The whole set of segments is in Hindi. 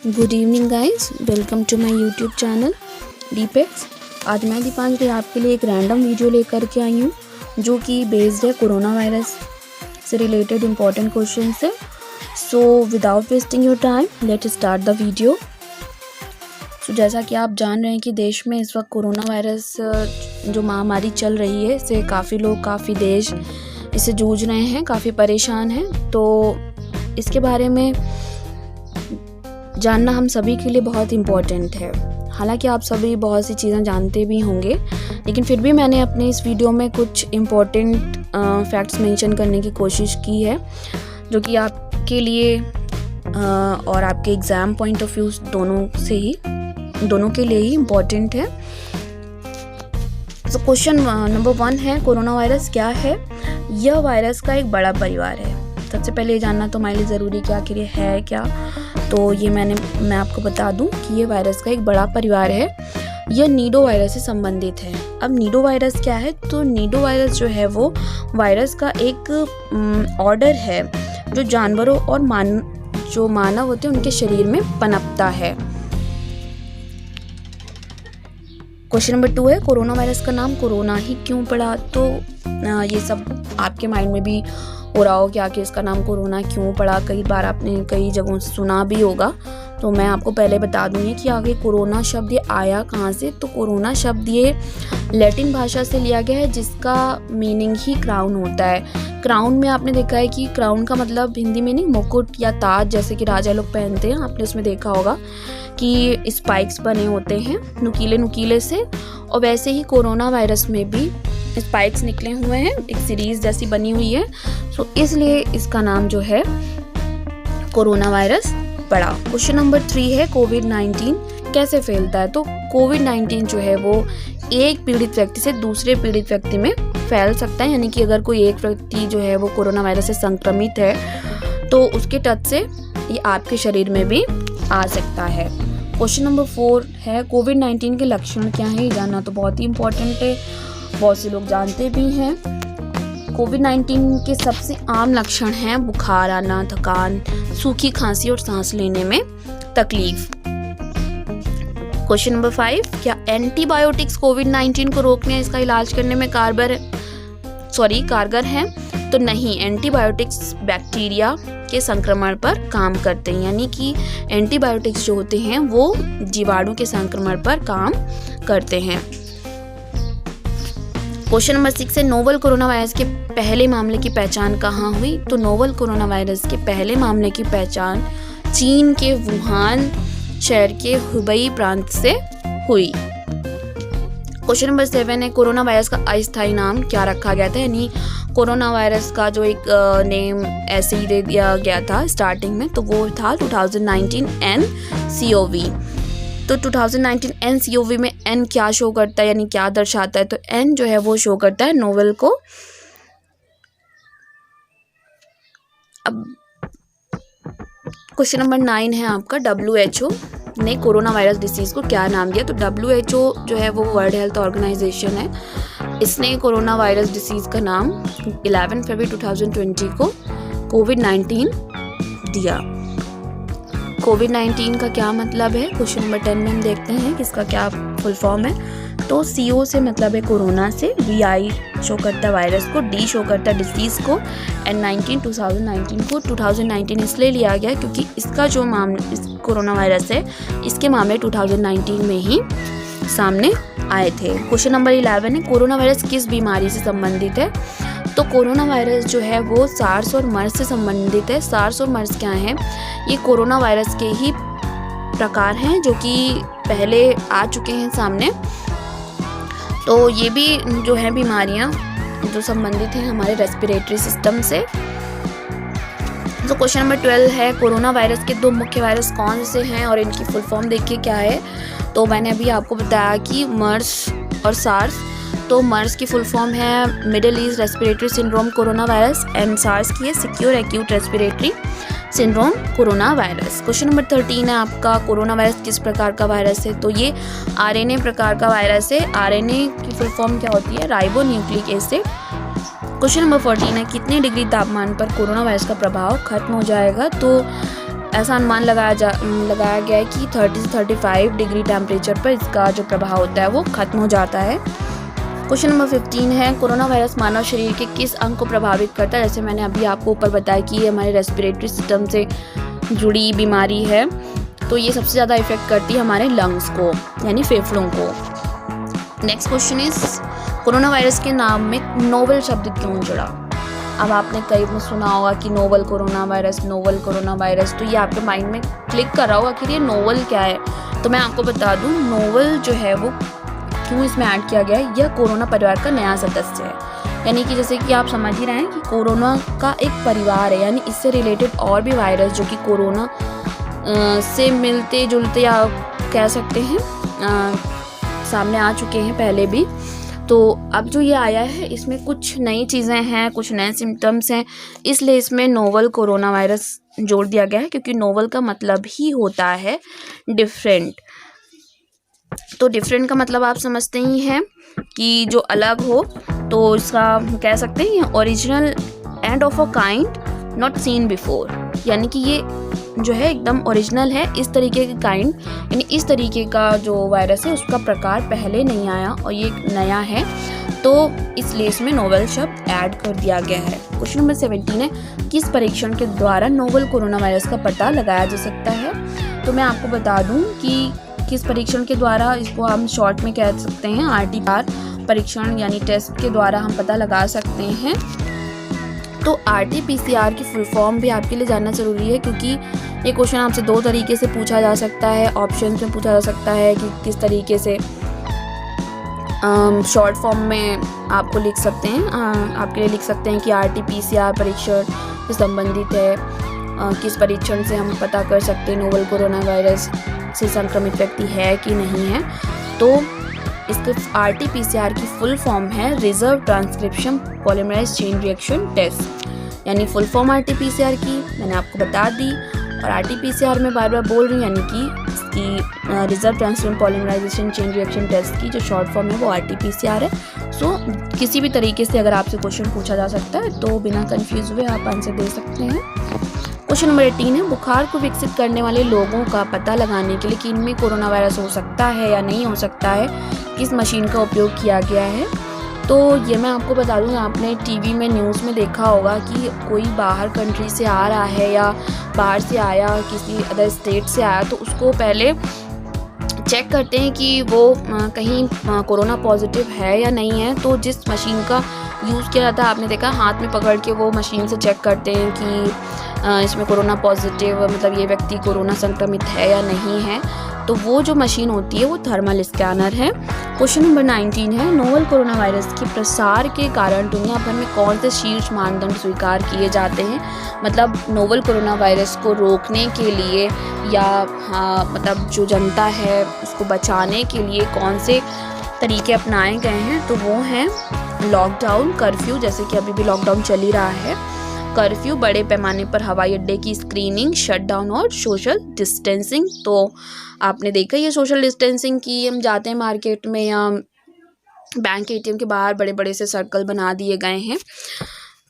Good evening guys, welcome to my YouTube channel Deepex. आज मैं दीपांजलि आपके लिए एक रैंडम वीडियो लेकर के आई हूँ जो कि बेस्ड है कोरोना वायरस से रिलेटेड इम्पोर्टेंट क्वेश्चन से। So without wasting your time let start the video. So जैसा कि आप जान रहे हैं कि देश में इस वक्त कोरोना वायरस जो महामारी चल रही है, इससे काफ़ी लोग, काफ़ी देश इससे जूझ रहे हैं, काफ़ी परेशान हैं। तो इसके बारे में जानना हम सभी के लिए बहुत इम्पोर्टेंट है। हालांकि आप सभी बहुत सी चीज़ें जानते भी होंगे, लेकिन फिर भी मैंने अपने इस वीडियो में कुछ इम्पोर्टेंट फैक्ट्स मेंशन करने की कोशिश की है जो कि आपके लिए और आपके एग्ज़ाम पॉइंट ऑफ व्यू दोनों के लिए ही इम्पोर्टेंट है। तो क्वेश्चन नंबर 1 है, कोरोना वायरस क्या है? यह वायरस का एक बड़ा परिवार है। सबसे पहले ये जानना तो हमारे लिए ज़रूरी कि आखिर ये है क्या। तो ये मैं आपको बता दूं कि ये वायरस का एक बड़ा परिवार है। यह नीडो वायरस से संबंधित है। अब नीडो वायरस क्या है? तो नीडो वायरस जो है वो वायरस का एक ऑर्डर है जो जानवरों और जो मानव होते हैं उनके शरीर में पनपता है। क्वेश्चन नंबर 2 है, कोरोना वायरस का नाम कोरोना ही क्यों पड़ा? तो ये सब आपके माइंड में भी हो रहा हो कि आखिर इसका नाम कोरोना क्यों पड़ा। कई बार आपने कई जगहों से सुना भी होगा। तो मैं आपको पहले बता दूंगी कि आगे कोरोना शब्द ये आया कहाँ से। तो कोरोना शब्द ये लैटिन भाषा से लिया गया है जिसका मीनिंग ही क्राउन होता है। क्राउन में आपने देखा है कि क्राउन का मतलब हिंदी में नहीं, मुकुट या ताज जैसे कि राजा लोग पहनते हैं। आपने उसमें देखा होगा कि स्पाइक्स बने होते हैं नुकीले नुकीले से, और वैसे ही कोरोना वायरस में भी स्पाइक्स निकले हुए हैं, एक सीरीज जैसी बनी हुई है। सो इसलिए इसका नाम जो है कोरोना वायरस पड़ा। क्वेश्चन नंबर 3 है, कोविड-19 कैसे फैलता है? तो कोविड-19 जो है वो एक पीड़ित व्यक्ति से दूसरे पीड़ित व्यक्ति में फैल सकता है। यानी कि अगर कोई एक व्यक्ति जो है वो कोरोना वायरस से संक्रमित है तो उसके टच से ये आपके शरीर में भी आ सकता है। क्वेश्चन नंबर 4 है, कोविड-19 के लक्षण क्या है? ये जानना तो बहुत ही इम्पोर्टेंट है, बहुत से लोग जानते भी हैं। कोविड-19 के सबसे आम लक्षण हैं बुखार आना, थकान, सूखी खांसी और सांस लेने में तकलीफ। क्वेश्चन नंबर 5, क्या एंटीबायोटिक्स कोविड-19 को रोकने, इसका इलाज करने में कारगर हैं? तो नहीं, एंटीबायोटिक्स बैक्टीरिया के संक्रमण पर काम करते हैं। यानी कि एंटीबायोटिक्स जो होते हैं वो जीवाणु के संक्रमण पर काम करते हैं। क्वेश्चन नंबर 6 है, नोवल कोरोना वायरस के पहले मामले की पहचान कहाँ हुई? तो नोवल कोरोना वायरस के पहले मामले की पहचान चीन के वुहान शहर के हुबई प्रांत से हुई। क्वेश्चन नंबर 7 है, कोरोना वायरस का अस्थायी नाम क्या रखा गया था? यानी कोरोना वायरस का जो एक नेम ऐसे ही दे दिया गया था स्टार्टिंग में, तो वो था 2019 nCoV। तो 2019 nCoV में n क्या शो करता है, यानी क्या दर्शाता है? तो n जो है वो शो करता है नोवेल को। अब क्वेश्चन नंबर 9 है आपका, WHO ने कोरोना वायरस डिसीज को क्या नाम दिया? तो WHO जो है वो वर्ल्ड हेल्थ ऑर्गेनाइजेशन है, इसने कोरोना वायरस डिसीज का नाम 11 फरवरी 2020 को कोविड-19 दिया। कोविड-19 का क्या मतलब है? क्वेश्चन नंबर 10 में हम देखते हैं कि इसका क्या फुल फॉर्म है। तो CO से मतलब है कोरोना से, VI शो करता है वायरस को, D शो करता है डिसीज़ को, N19 2019 को 2019 इसलिए लिया गया क्योंकि इसका जो मामला कोरोना वायरस है इसके मामले 2019 में ही सामने आए थे। क्वेश्चन नंबर 11 है, कोरोना वायरस किस बीमारी से संबंधित है? तो कोरोना वायरस जो है वो सार्स और मर्स से संबंधित है। सार्स और मर्स क्या हैं? ये कोरोना वायरस के ही प्रकार हैं जो कि पहले आ चुके हैं सामने। तो ये भी जो है बीमारियां जो संबंधित हैं हमारे रेस्पिरेटरी सिस्टम से। तो क्वेश्चन नंबर 12 है, कोरोना वायरस के 2 मुख्य वायरस कौन से हैं और इनकी फुल फॉर्म देखिए क्या है? तो मैंने अभी आपको बताया कि मर्स और सार्स। तो मर्स की फुल फॉर्म है Middle East respiratory syndrome corona virus, and SARS की है secure acute respiratory syndrome corona virus. Question number 13 है आपका, कोरोना वायरस किस प्रकार का वायरस है? तो ये RNA प्रकार का वायरस है। RNA की फुल फॉर्म क्या होती है? Ribo nucleic acid. Question number 14 है, कितने डिग्री तापमान पर कोरोना वायरस का प्रभाव खत्म हो जाएगा? तो ऐसा अनुमान लगाया गया है कि 30 से 35 डिग्री टेम्परेचर पर इसका जो प्रभाव होता है वो खत्म हो जाता है। क्वेश्चन नंबर 15 है, कोरोना वायरस मानव शरीर के किस अंग को प्रभावित करता है। जैसे मैंने अभी आपको ऊपर बताया कि ये हमारे रेस्पिरेटरी सिस्टम से जुड़ी बीमारी है, तो ये सबसे ज़्यादा इफेक्ट करती है हमारे लंग्स को, यानी फेफड़ों को। Next question is, corona virus के नाम में नोवेल शब्द क्यों जुड़ा। अब आपने कई बार सुना होगा कि नोवेल कोरोना वायरस, तो ये आपके माइंड में क्लिक कर रहा होगा कि ये नोवेल क्या है। तो मैं आपको बता दूं, नोवेल जो है वो क्यों इसमें ऐड किया गया है, यह कोरोना परिवार का नया सदस्य है। यानी कि जैसे कि आप समझ ही रहे हैं कि कोरोना का एक परिवार है, यानी इससे रिलेटेड और भी वायरस जो कि कोरोना से मिलते जुलते या कह सकते हैं सामने आ चुके हैं पहले भी। तो अब जो ये आया है इसमें कुछ नई चीज़ें हैं, कुछ नए सिम्टम्स हैं, इसलिए इसमें नोवेल कोरोना वायरस जोड़ दिया गया है, क्योंकि नोवेल का मतलब ही होता है डिफरेंट। तो डिफरेंट का मतलब आप समझते ही हैं कि जो अलग हो, तो इसका कह सकते हैं original end of a kind not seen before, यानी कि ये जो है एकदम ओरिजिनल है, इस तरीके के काइंड, यानी इस तरीके का जो वायरस है उसका प्रकार पहले नहीं आया और ये नया है, तो इसलिए इसमें नोवेल शब्द ऐड कर दिया गया है। क्वेश्चन नंबर 17 है, किस परीक्षण के द्वारा नोवेल कोरोना वायरस का पता लगाया जा सकता है। तो मैं आपको बता दूं कि किस परीक्षण के द्वारा, इसको हम शॉर्ट में कह सकते हैं RT-PCR परीक्षण, यानी टेस्ट के द्वारा हम पता लगा सकते हैं। तो RT-PCR की फुल फॉर्म भी आपके लिए जानना ज़रूरी है, क्योंकि ये क्वेश्चन आपसे दो तरीके से पूछा जा सकता है, ऑप्शंस में पूछा जा सकता है कि किस तरीके से शॉर्ट फॉर्म में आपको लिख सकते हैं, आपके लिए लिख सकते हैं कि RT-PCR परीक्षण से संबंधित है, किस परीक्षण से हम पता कर सकते हैं नोवेल कोरोना वायरस से संक्रमित व्यक्ति है कि नहीं है। तो इसके RT-PCR की फुल फॉर्म है reserve transcription polymerase chain reaction test, यानी फुल फॉर्म RT-PCR की मैंने आपको बता दी, और RT-PCR में बार बार बोल रही हूँ, यानी कि इसकी reserve transcription polymerisation chain reaction test की जो शॉर्ट फॉर्म है वो RT-PCR है। सो किसी भी तरीके से अगर आपसे क्वेश्चन पूछा जा सकता है तो बिना कंफ्यूज हुए आप आंसर दे सकते हैं। क्वेश्चन नंबर 18 है, बुखार को विकसित करने वाले लोगों का पता लगाने के लिए कि इनमें कोरोना वायरस हो सकता है या नहीं हो सकता है, किस मशीन का उपयोग किया गया है। तो ये मैं आपको बता दूँ, आपने टीवी में न्यूज़ में देखा होगा कि कोई बाहर कंट्री से आ रहा है या बाहर से आया, किसी अदर स्टेट से आया, तो उसको पहले चेक करते हैं कि वो कहीं कोरोना पॉजिटिव है या नहीं है। तो जिस मशीन का यूज़ किया जाता है, आपने देखा हाथ में पकड़ के वो मशीन से चेक करते हैं कि इसमें कोरोना पॉजिटिव, मतलब ये व्यक्ति कोरोना संक्रमित है या नहीं है। तो वो जो मशीन होती है वो थर्मल स्कैनर है। क्वेश्चन नंबर 19 है, नोवेल कोरोना वायरस के प्रसार के कारण दुनिया भर में कौन से शीर्ष मानदंड स्वीकार किए जाते हैं। मतलब नोवेल कोरोना वायरस को रोकने के लिए या मतलब जो जनता है उसको बचाने के लिए कौन से तरीके अपनाए गए हैं। तो वो हैं लॉकडाउन, कर्फ्यू, जैसे कि अभी भी लॉकडाउन चल ही रहा है, कर्फ्यू, बड़े पैमाने पर हवाई अड्डे की स्क्रीनिंग, शटडाउन और सोशल डिस्टेंसिंग। तो आपने देखा ये सोशल डिस्टेंसिंग की, हम जाते हैं मार्केट में या बैंक ATM के बाहर बड़े बड़े से सर्कल बना दिए गए हैं,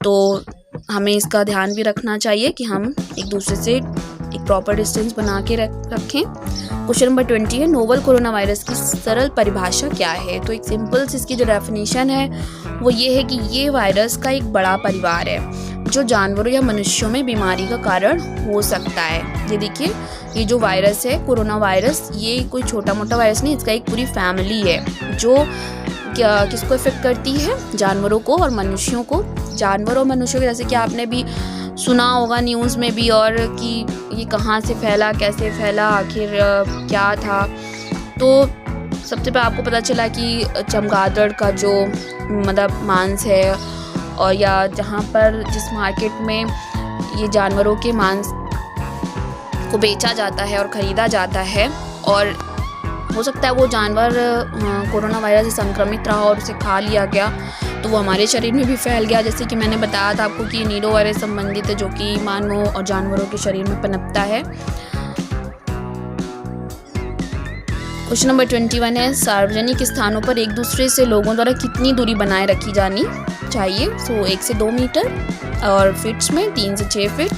तो हमें इसका ध्यान भी रखना चाहिए कि हम एक दूसरे से एक प्रॉपर डिस्टेंस बना के रखें। क्वेश्चन नंबर 20 है, नोवेल कोरोना वायरस की सरल परिभाषा क्या है। तो एक सिंपल सी इसकी जो डेफिनेशन है वो ये है कि ये वायरस का एक बड़ा परिवार है जो जानवरों या मनुष्यों में बीमारी का कारण हो सकता है। ये देखिए, ये जो वायरस है कोरोना वायरस, ये कोई छोटा मोटा वायरस नहीं, इसका एक पूरी फैमिली है जो किसको इफेक्ट करती है, जानवरों को और मनुष्यों को। जानवरों और मनुष्यों के, जैसे कि आपने भी सुना होगा न्यूज़ में भी, और कि ये कहाँ से फैला, कैसे फैला, आखिर क्या था। तो सबसे पहले आपको पता चला कि चमगादड़ का जो मतलब मांस है, और या जहाँ पर जिस मार्केट में ये जानवरों के मांस को बेचा जाता है और ख़रीदा जाता है, और हो सकता है वो जानवर कोरोना वायरस से संक्रमित रहा और उसे खा लिया गया, तो वो हमारे शरीर में भी फैल गया। जैसे कि मैंने बताया था आपको कि ये नीरो वायरस संबंधित है, जो कि मानव और जानवरों के शरीर में पनपता है। क्वेश्चन नंबर 21 है, सार्वजनिक स्थानों पर एक दूसरे से लोगों द्वारा कितनी दूरी बनाए रखी जानी चाहिए। 1 से 2 मीटर और फिट्स में 3 से 6 फीट।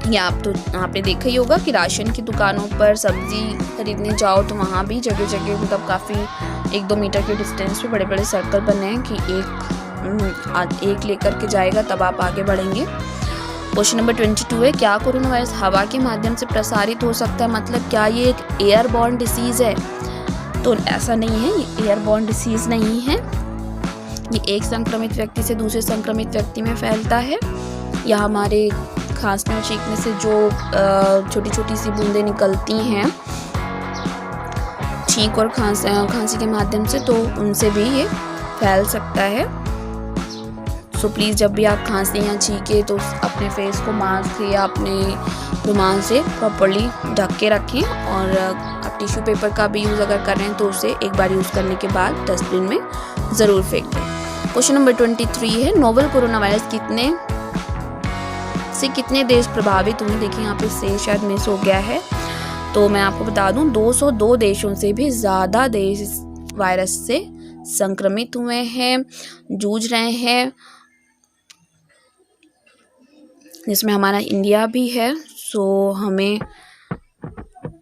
ये आपने देखा ही होगा कि राशन की दुकानों पर सब्जी खरीदने जाओ तो वहाँ भी जगह जगह मतलब काफ़ी 1-2 मीटर के डिस्टेंस पे बड़े बड़े सर्कल बने हैं कि एक लेकर के जाएगा तब आप आगे बढ़ेंगे। क्वेश्चन नंबर 22 है, क्या कोरोना वायरस हवा के माध्यम से प्रसारित हो सकता है? मतलब क्या ये एक एयरबॉर्न डिसीज़ है? तो ऐसा नहीं है, ये एयरबॉर्न डिसीज़ नहीं है। ये एक संक्रमित व्यक्ति से दूसरे संक्रमित व्यक्ति में फैलता है। या हमारे खांसने और छींकने से जो छोटी छोटी सी बूंदें निकलती हैं छींक और खांसी के माध्यम से, तो उनसे भी ये फैल सकता है। सो प्लीज़ जब भी आप खांसी या छींके तो अपने फेस को मास्क या अपने रुमाल से प्रॉपर्ली ढक के रखें। और आप टिश्यू पेपर का भी यूज़ अगर कर रहे हैं तो उसे एक बार यूज़ करने के बाद डस्टबिन में ज़रूर फेंक दें। क्वेश्चन नंबर 23 है, नोवेल कोरोना वायरस कितने देश प्रभावित हुए? देखिए यहाँ पे से शायद मिस हो गया है, तो मैं आपको बता दूं 202 देशों से भी ज़्यादा देश इस वायरस से संक्रमित हुए हैं, जूझ रहे हैं, जिसमें हमारा इंडिया भी है। सो हमें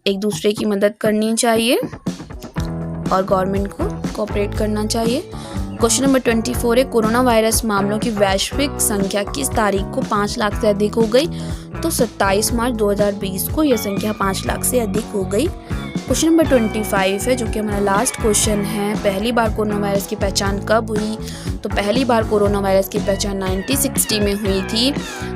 एक दूसरे की मदद करनी चाहिए और गवर्नमेंट को कोऑपरेट करना चाहिए। क्वेश्चन नंबर 24 है, कोरोना वायरस मामलों की वैश्विक संख्या किस तारीख को 5 लाख से अधिक हो गई? तो 27 मार्च 2020 को यह संख्या 5 लाख से अधिक हो गई। क्वेश्चन नंबर 25 है, जो कि हमारा लास्ट क्वेश्चन है, पहली बार कोरोना वायरस की पहचान कब हुई? तो पहली बार कोरोना वायरस की पहचान 1960 में हुई थी।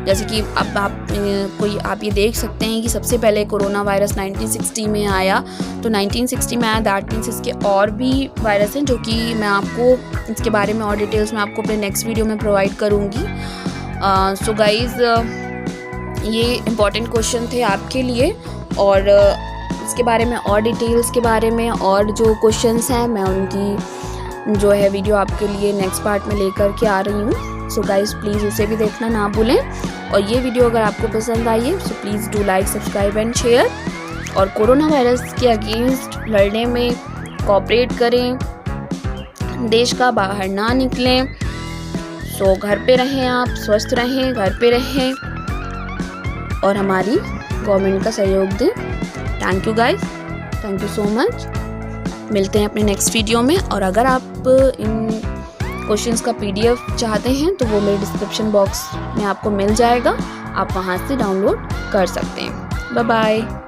जैसे कि अब आप ये देख सकते हैं कि सबसे पहले कोरोना वायरस 1960 में आया, तो 1960 में आया, दैट मीन्स इसके और भी वायरस हैं जो कि मैं आपको इसके बारे में और डिटेल्स में आपको अपने नेक्स्ट वीडियो में प्रोवाइड करूँगी। सो गाइज़, ये इम्पॉर्टेंट क्वेश्चन थे आपके लिए, और इसके बारे में और डिटेल्स के बारे में और जो क्वेश्चंस हैं मैं उनकी जो है वीडियो आपके लिए नेक्स्ट पार्ट में लेकर के आ रही हूँ। सो गाइस प्लीज़ उसे भी देखना ना भूलें, और ये वीडियो अगर आपको पसंद आई है so please do like, subscribe and share. और कोरोना वायरस के अगेंस्ट लड़ने में कोऑपरेट करें, देश का बाहर ना निकलें। सो घर पे रहें, आप स्वस्थ रहें, घर पे रहें और हमारी गवर्नमेंट का सहयोग दें। Thank you guys, thank you so much. मिलते हैं अपने नेक्स्ट वीडियो में। और अगर आप इन क्वेश्चंस का PDF चाहते हैं तो वो मेरे डिस्क्रिप्शन बॉक्स में आपको मिल जाएगा, आप वहाँ से डाउनलोड कर सकते हैं। Bye bye.